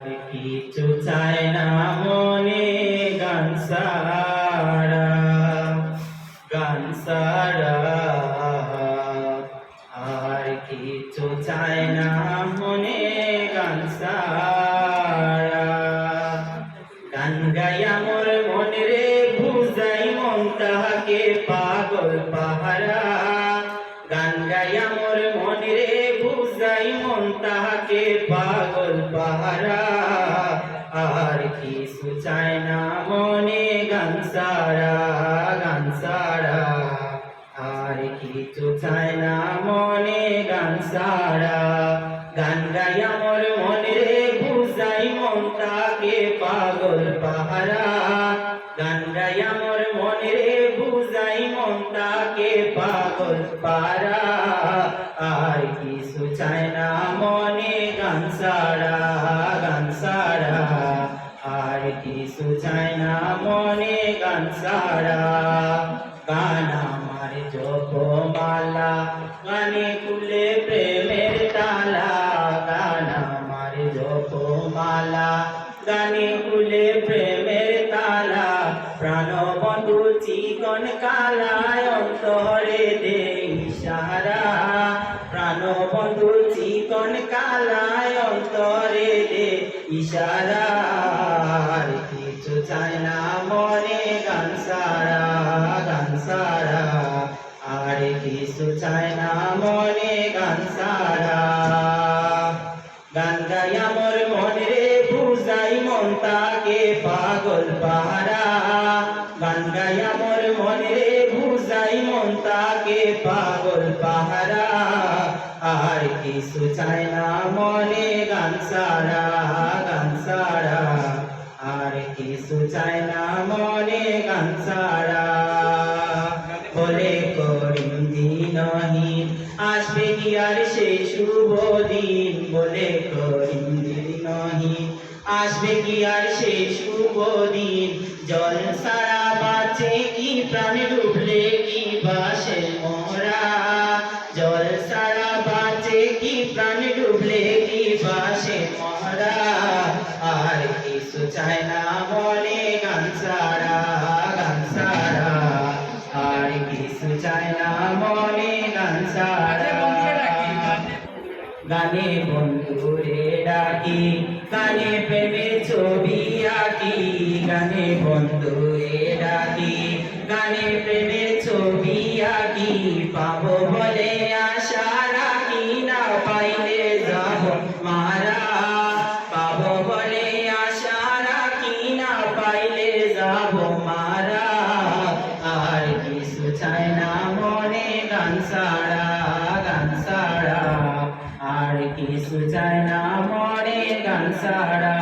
কিছু চায় না মনে গান সারা আর কিছু চায় না মনে গান সারা গান গাইয়া মোর মনে রে বুঝাই মন তাহাকে পাগল পাহারা গান গাইয়া মোর মনে রে বুঝাই মন তাহাকে পাগল পাহারা আর কিছু চায় না মনে গান সারা আর কিছু চায় না মনে গান সারা গান গাইয়া মোর মনে রে বুঝাই মন তাকে পাগল পাহারা গান গাইয়া মোর মনে রে বুঝাই মন তাকে পাগল পাহারা আর কিছু চায় না মনে গান সারা আর কিছু চায় না মনে গান সারা গান আমার জপমালা গানে খুলে প্রেমের তালা গান আমার জপমালা গানে খুলে প্রেমের তালা প্রাণ বন্ধু চিকন কালায় অন্তরে দে ইশারা প্রাণ বন্ধু চিকন কালায় অন্তরে দে ইশারা আর কিছু চায় না মনে গান সারা আর কিছু চায় না মনে গান সারা গান গাইয়া মোর মনে রে বুঝাই মন তাকে পাগল পাহারা গান গাইয়া মোর মনে রে বুঝাই মন তাকে পাগল পাহারা আর কিছু চায় না মনে গান সারা আর কিছু চায় না মনে গান সারা বলে করিম দিনহীন আসবে কি আর সেই শুভ দিন বলে করিম দিনহীন আসবে কি আর সেই শুভ দিন জল সারা বাঁচে কি প্রাণ ডুবলে কি বাসে মোরা জল সারা বাঁচে কি প্রাণ ডুবলে কি বাসে মোরা আর কিছু চায় না মনে গান সারা আর কিছু চায় না মনে গান সারা গানে বন্ধুরে ডাকি গানে প্রেমের ছবি আঁকি গানে বন্ধুরে ডাকি গানে প্রেমের ছবি আঁকি পাবো বলে আশা রাখি না পাইলে যাব মারা পাবো বলে আশা রাখি না পাইলে যাব মারা আর কিছু চায় না মনে গান সারা আর কিছু চায় না মনে গান সারা।